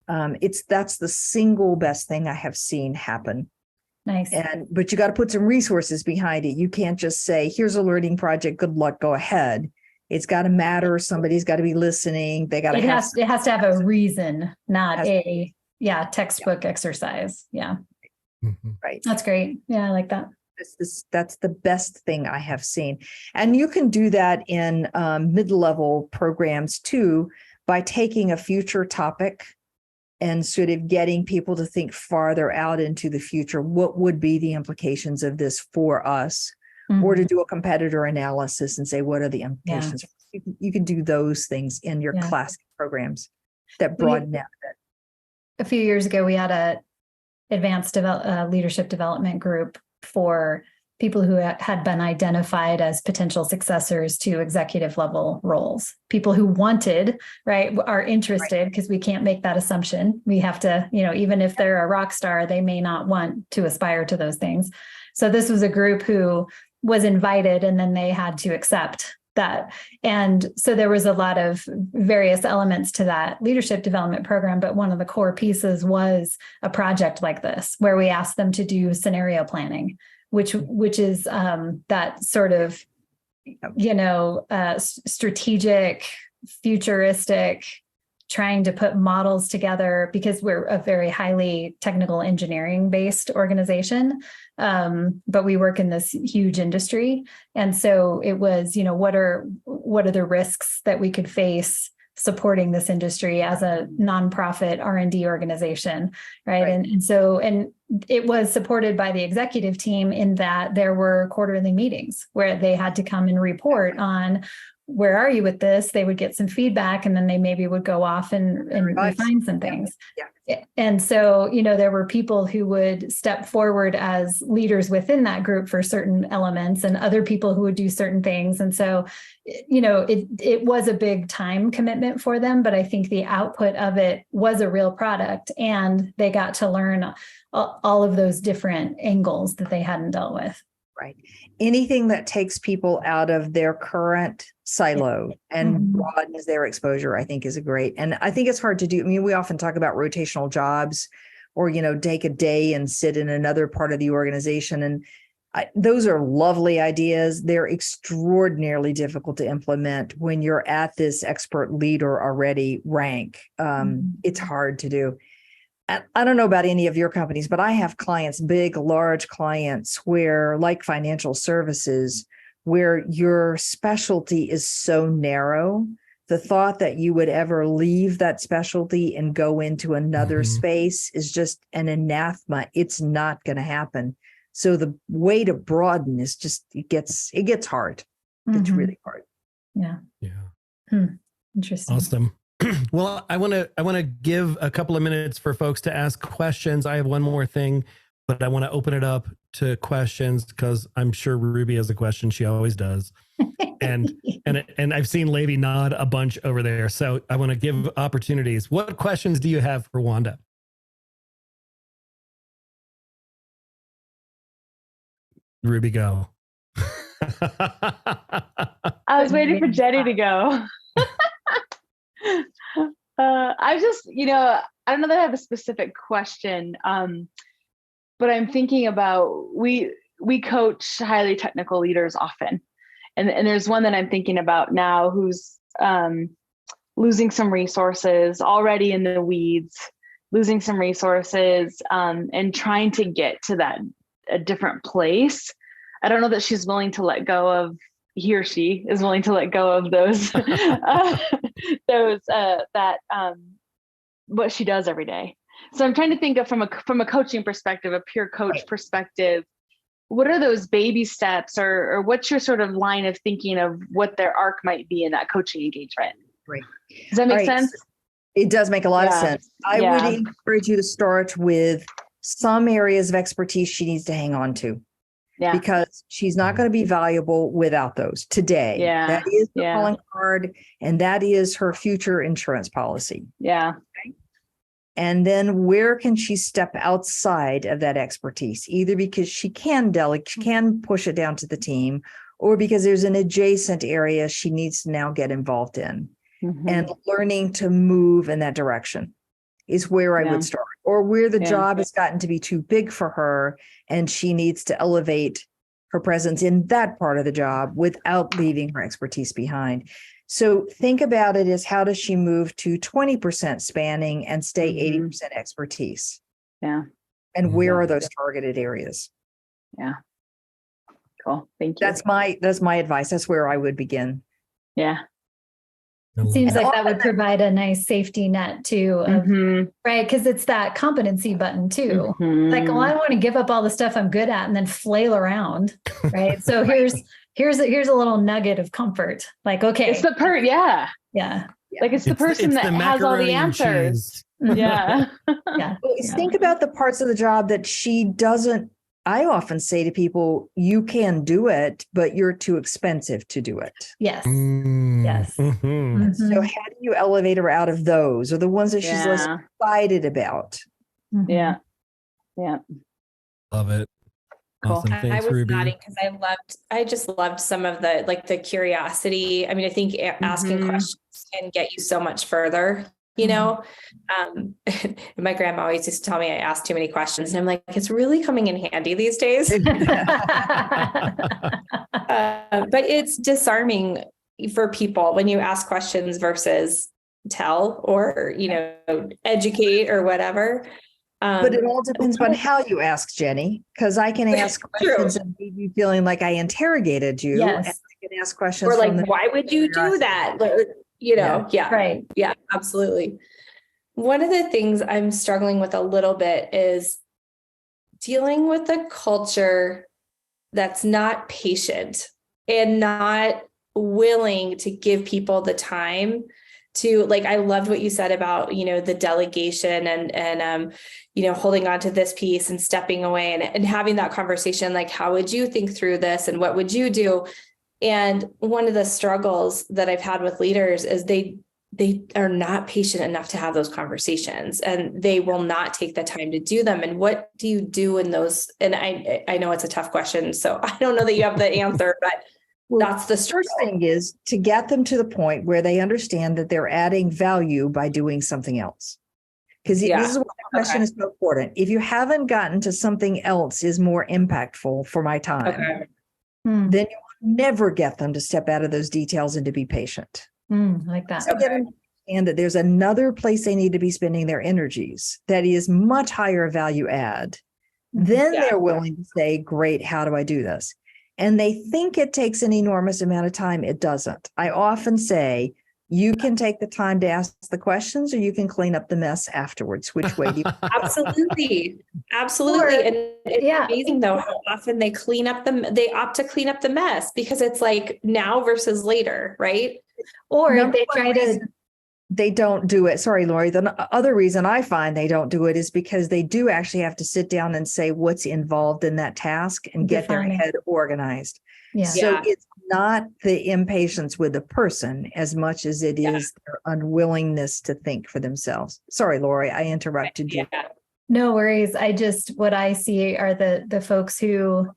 That's the single best thing I have seen happen. Nice. But you got to put some resources behind it. You can't just say, here's a learning project, good luck, go ahead. It's got to matter. Somebody's got to be listening. It has to have a reason, not a textbook exercise. Yeah. Right. That's great. Yeah, I like that. That's the best thing I have seen. And you can do that in mid-level programs too, by taking a future topic and sort of getting people to think farther out into the future. What would be the implications of this for us? Or to do a competitor analysis and say, what are the implications? You can do those things in your classic programs that broaden out a bit. A few years ago, we had a advanced leadership development group for people who had been identified as potential successors to executive level roles. People who wanted, are interested, because we can't make that assumption. We have to, even if they're a rock star, they may not want to aspire to those things. So this was a group who was invited and then they had to accept that. And so there was a lot of various elements to that leadership development program, but one of the core pieces was a project like this, where we asked them to do scenario planning, which is that sort of, strategic, futuristic, trying to put models together, because we're a very highly technical engineering based organization. But we work in this huge industry. And so it was, what are the risks that we could face supporting this industry as a nonprofit R&D organization, right? And it was supported by the executive team in that there were quarterly meetings where they had to come and report on where are you with this? They would get some feedback, and then they maybe would go off and refine some things. Yeah. And so, there were people who would step forward as leaders within that group for certain elements, and other people who would do certain things. And so, it was a big time commitment for them, but I think the output of it was a real product, and they got to learn all of those different angles that they hadn't dealt with. Right. Anything that takes people out of their current silo and broadens their exposure, I think is a great. And I think it's hard to do. I mean, we often talk about rotational jobs or, take a day and sit in another part of the organization. And those are lovely ideas. They're extraordinarily difficult to implement when you're at this expert leader already rank. It's hard to do. I don't know about any of your companies, but I have clients, big, large clients where, like financial services, where your specialty is so narrow, the thought that you would ever leave that specialty and go into another space is just an anathema. It's not going to happen. So the way to broaden is just, it gets hard. It's really hard. Yeah. Interesting. Awesome. Well, I want to give a couple of minutes for folks to ask questions. I have one more thing, but I want to open it up to questions because I'm sure Ruby has a question. She always does. And I've seen Levy nod a bunch over there. So I want to give opportunities. What questions do you have for Wanda? Ruby, go. I was waiting for Jenny to go. I just, I don't know that I have a specific question, but I'm thinking about, we coach highly technical leaders often. And there's one that I'm thinking about now who's losing some resources, already in the weeds, losing some resources, and trying to get to a different place. I don't know that she's willing to let go of, he or she is willing to let go of those, what she does every day. So I'm trying to think of from a coaching perspective, a pure coach perspective, what are those baby steps or what's your sort of line of thinking of what their arc might be in that coaching engagement? Right. Does that make sense? It does make a lot of sense. I would encourage you to start with some areas of expertise she needs to hang on to. Yeah. Because she's not going to be valuable without those today. Yeah. That is the calling card, and that is her future insurance policy. Yeah. Okay? And then where can she step outside of that expertise? Either because she can delegate, she can push it down to the team, or because there's an adjacent area she needs to now get involved in. And learning to move in that direction is where I would start, or where the job has gotten to be too big for her and she needs to elevate her presence in that part of the job without leaving her expertise behind. So think about it as, how does she move to 20% spanning and stay 80% expertise? Yeah. And where are those targeted areas? Yeah. Cool. Thank you. That's my advice. That's where I would begin. Yeah. It seems like that would provide a nice safety net too, right? Because it's that competency button too. Like, well, I don't want to give up all the stuff I'm good at and then flail around, right? So here's a little nugget of comfort. Like, okay, it's the like it's the person that has all the answers. Yeah. Think about the parts of the job that she doesn't. I often say to people, you can do it, but you're too expensive to do it. Yes. Yes. So how do you elevate her out of those, or the ones that she's less excited about? Yeah. Yeah. Love it. Cool. Awesome. Thanks, I was Ruby. nodding because I just loved some of the curiosity. I mean, I think asking questions can get you so much further. My grandma always used to tell me I asked too many questions, and I'm like, it's really coming in handy these days. But it's disarming for people when you ask questions versus tell or, educate or whatever. But it all depends on how you ask, Jenny, because I can ask questions and leave you feeling like I interrogated you. Yes. And I can ask questions. Or like, why would you do that? Right. Yeah, absolutely. One of the things I'm struggling with a little bit is dealing with a culture that's not patient and not willing to give people the time to, like, I loved what you said about, the delegation and holding on to this piece and stepping away and having that conversation. Like, how would you think through this? And what would you do? And one of the struggles that I've had with leaders is they are not patient enough to have those conversations, and they will not take the time to do them. And what do you do in those? And I know it's a tough question, so I don't know that you have the answer, but that's the first thing is to get them to the point where they understand that they're adding value by doing something else. Because this is why the question is so important. If you haven't gotten to something else is more impactful for my time, then you will never get them to step out of those details and to be patient. Like that. So get them to understand that there's another place they need to be spending their energies that is much higher value add. Then they're willing to say, great, how do I do this? And they think it takes an enormous amount of time. It doesn't. I often say, you can take the time to ask the questions, or you can clean up the mess afterwards. Which way do you? Absolutely. And it's amazing though, how often they opt to clean up the mess because it's like now versus later, right? Or they don't do it. Sorry, Lori. The other reason I find they don't do it is because they do actually have to sit down and say what's involved in that task and get their head organized. So it's not the impatience with the person as much as it is their unwillingness to think for themselves. Sorry, Lori, I interrupted you. No worries. What I see are the folks who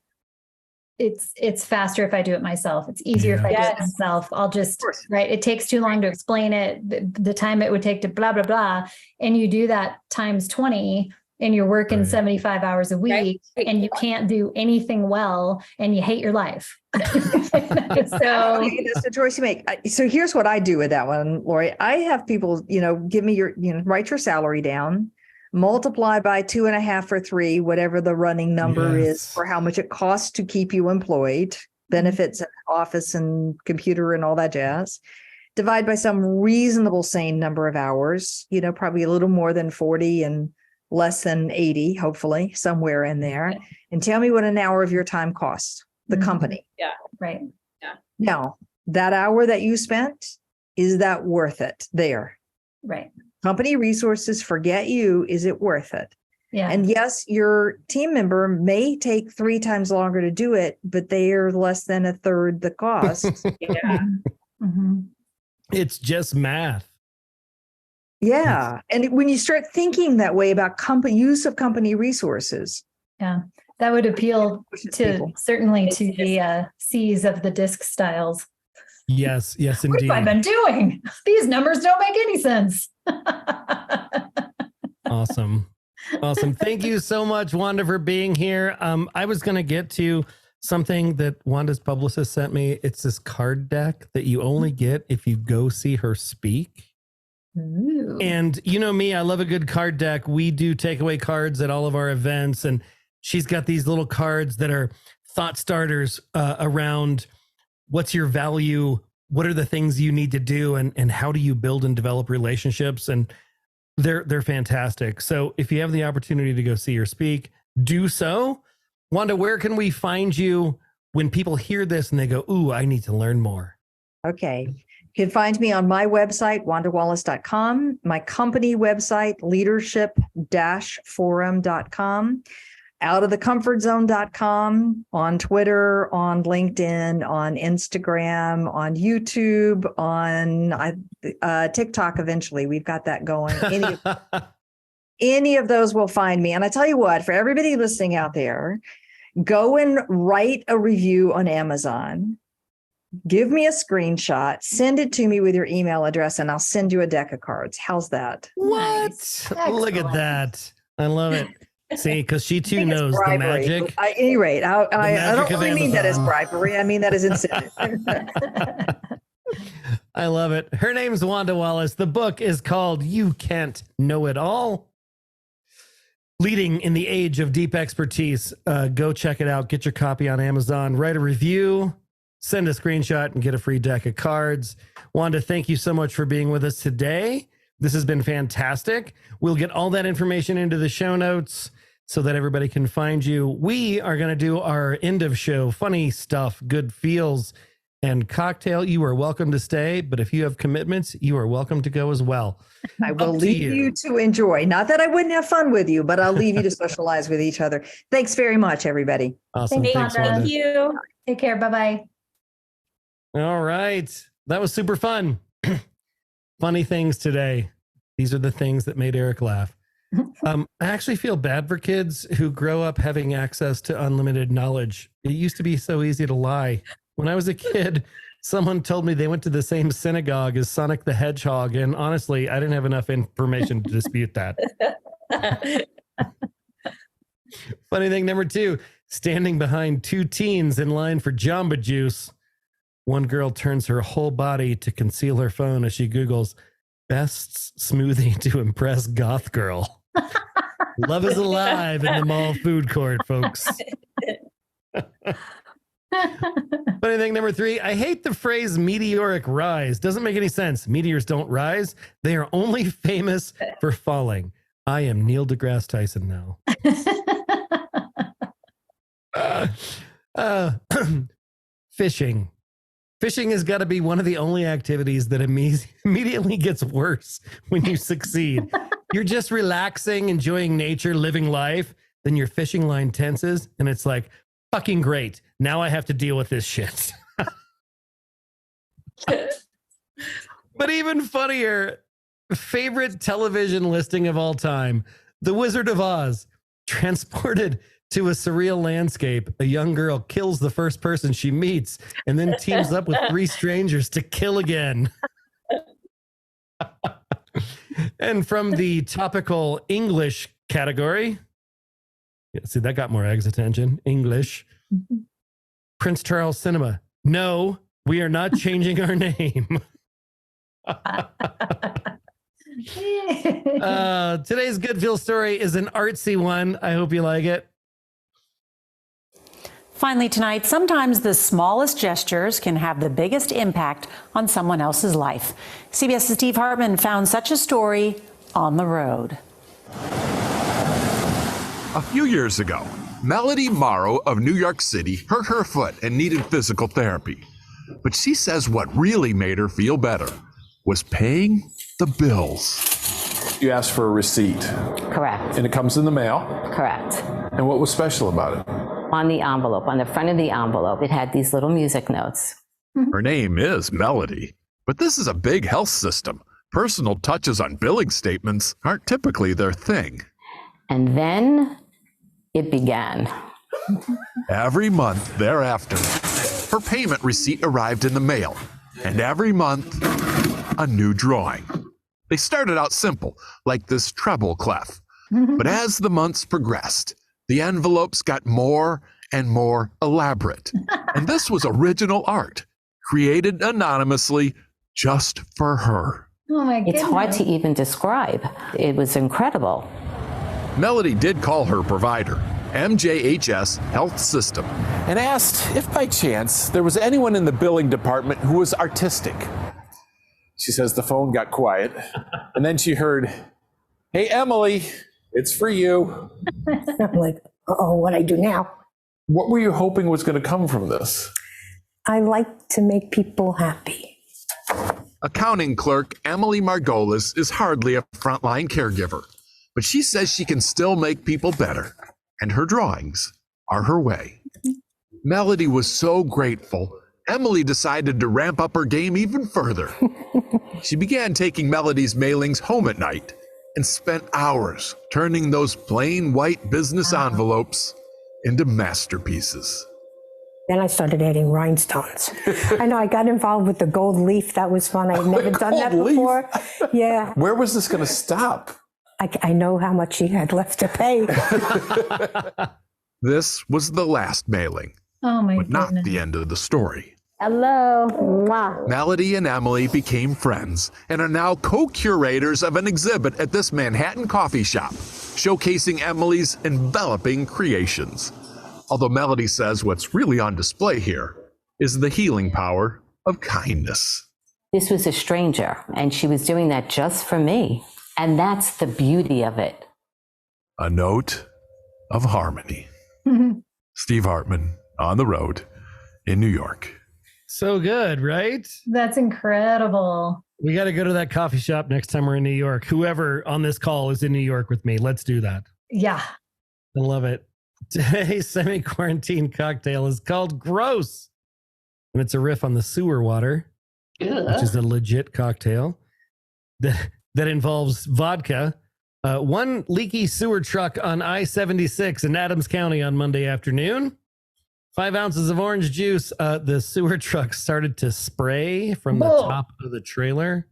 it's faster if I do it myself. It's easier if I do it myself. I'll just, right. It takes too long to explain it. The time it would take to blah, blah, blah. And you do that times 20 and you're working 75 hours a week and you can't do anything well and you hate your life. So that's the choice you make. So here's what I do with that one, Lori. I have people, give me write your salary down, multiply by 2.5 or 3, whatever the running number is for how much it costs to keep you employed, benefits, and office and computer and all that jazz. Divide by some reasonable, sane number of hours, probably a little more than 40 and less than 80, hopefully somewhere in there. And tell me what an hour of your time costs the company. Yeah. Right. Yeah. Now, that hour that you spent, is that worth it there? Right. Company resources forget you. Is it worth it? Yeah. And yes, your team member may take 3 times longer to do it, but they are less than a third the cost. It's just math. Yeah. And when you start thinking that way about use of company resources. Yeah. That would appeal to certainly to the C's of the disc styles. Yes, indeed. What have I been doing? These numbers don't make any sense. Awesome. Thank you so much, Wanda, for being here. I was going to get to something that Wanda's publicist sent me. It's this card deck that you only get if you go see her speak. Ooh. And you know me, I love a good card deck. We do takeaway cards at all of our events, and she's got these little cards that are thought starters around what's your value, what are the things you need to do, and how do you build and develop relationships. And they're fantastic. So if you have the opportunity to go see her speak, do so. Wanda, where can we find you when people hear this and they go, ooh, I need to learn more? Okay. You can find me on my website, wandawallace.com, my company website, leadership-forum.com, outofthecomfortzone.com, on Twitter, on LinkedIn, on Instagram, on YouTube, on TikTok eventually. We've got that going. Any of those will find me. And I tell you what, for everybody listening out there, go and write a review on Amazon. Give me a screenshot, send it to me with your email address, and I'll send you a deck of cards. How's that? What? Nice. Look at that. I love it. See, because she too knows the magic. At any rate, I don't really mean that as Amazon. bribery. I mean that as incentive. I love it. Her name's Wanda Wallace. The book is called You Can't Know It All. Leading in the Age of Deep Expertise. Go check it out. Get your copy on Amazon. Write a review. Send a screenshot and get a free deck of cards. Wanda, thank you so much for being with us today. This has been fantastic. We'll get all that information into the show notes. so that everybody can find you. We are going to do our end of show funny stuff, good feels, and cocktail. You are welcome to stay, but if you have commitments, you are welcome to go as well. I will leave you to enjoy. Not that I wouldn't have fun with you, but I'll leave you to socialize with each other. Thanks very much, everybody. Awesome. Thanks, Thank you. Take care. Bye-bye. All right. That was super fun. Funny things today. These are the things that made Eric laugh. I actually feel bad for kids who grow up having access to unlimited knowledge. It used to be so easy to lie. When I was a kid, someone told me they went to the same synagogue as Sonic the Hedgehog, and honestly, I didn't have enough information to dispute that. Funny thing number 2, standing behind 2 teens in line for Jamba Juice. One girl turns her whole body to conceal her phone as she Googles best smoothie to impress goth girl. Love is alive in the mall food court, folks. Funny thing number 3, I hate the phrase meteoric rise. Doesn't make any sense. Meteors don't rise. They are only famous for falling. I am Neil deGrasse Tyson now. Fishing. Fishing has got to be one of the only activities that immediately gets worse when you succeed. You're just relaxing, enjoying nature, living life. Then your fishing line tenses, and it's like, fucking great. Now I have to deal with this shit. But even funnier, favorite television listing of all time, The Wizard of Oz. Transported to a surreal landscape, a young girl kills the first person she meets and then teams up with 3 strangers to kill again. And from the topical English category, see, that got more eggs attention. English. Prince Charles Cinema. No, we are not changing our name. Today's good feel story is an artsy one. I hope you like it. Finally tonight, sometimes the smallest gestures can have the biggest impact on someone else's life. CBS's Steve Hartman found such a story on the road. A few years ago, Melody Morrow of New York City hurt her foot and needed physical therapy. But she says what really made her feel better was paying the bills. You asked for a receipt. Correct. And it comes in the mail. Correct. And what was special about it? On the envelope, on the front of the envelope, it had these little music notes. Her name is Melody, but this is a big health system. Personal touches on billing statements aren't typically their thing. And then it began. Every month thereafter, her payment receipt arrived in the mail, and every month, a new drawing. They started out simple, like this treble clef. But as the months progressed, the envelopes got more and more elaborate. And this was original art, created anonymously just for her. Oh my goodness. It's hard to even describe. It was incredible. Melody did call her provider, MJHS Health System, and asked if by chance there was anyone in the billing department who was artistic. She says the phone got quiet, and then she heard, "Hey, Emily, it's for you." I'm like, uh-oh, what I do now? What were you hoping was going to come from this? I like to make people happy. Accounting clerk Emily Margolis is hardly a frontline caregiver, but she says she can still make people better, and her drawings are her way. Melody was so grateful, Emily decided to ramp up her game even further. She began taking Melody's mailings home at night and spent hours turning those plain white business envelopes into masterpieces. Then I started adding rhinestones. I know I got involved with the gold leaf. That was fun. I'd never done that before. Yeah. Where was this going to stop? I know how much she had left to pay. This was the last mailing, Oh my but not goodness. the end of the story. Hello. Mwah. Melody and Emily became friends and are now co-curators of an exhibit at this Manhattan coffee shop, showcasing Emily's enveloping creations. Although Melody says what's really on display here is the healing power of kindness. This was a stranger, and she was doing that just for me. And that's the beauty of it. A note, of harmony. Steve Hartman on the road in New York. So good, right? That's incredible. We got to go to that coffee shop next time we're in New York. Whoever on this call is in New York with me, let's do that. Yeah. I love it. Today's semi-quarantine cocktail is called Gross. And it's a riff on the sewer water, which is a legit cocktail that involves vodka, one leaky sewer truck on I-76 in Adams County on Monday afternoon, 5 ounces of orange juice. The sewer truck started to spray from the top of the trailer.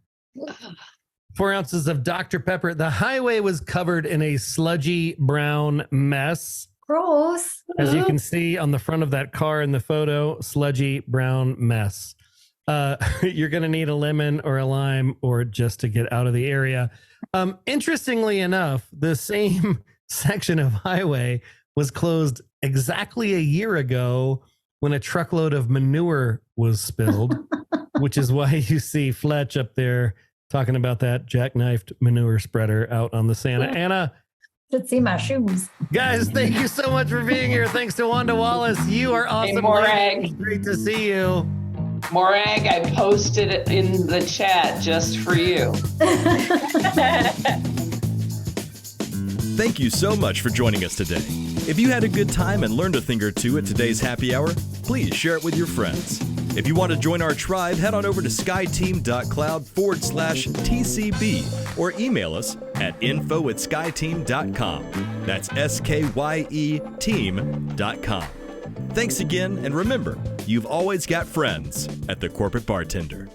4 ounces of Dr. Pepper. The highway was covered in a sludgy brown mess. Gross. As you can see on the front of that car in the photo, sludgy brown mess. You're going to need a lemon or a lime or just to get out of the area. Interestingly enough, the same section of highway was closed exactly a year ago when a truckload of manure was spilled, which is why you see Fletch up there talking about that jackknifed manure spreader out on the Santa Ana. Should see my shoes. Guys, thank you so much for being here. Thanks to Wanda Wallace. You are awesome. Hey, Morag. Great to see you. Morag, I posted it in the chat just for you. Thank you so much for joining us today. If you had a good time and learned a thing or two at today's happy hour, please share it with your friends. If you want to join our tribe, head on over to skyeteam.cloud/TCB or email us at info@skyeteam.com. That's SKYE team.com. Thanks again, and remember, you've always got friends at the Corporate Bartender.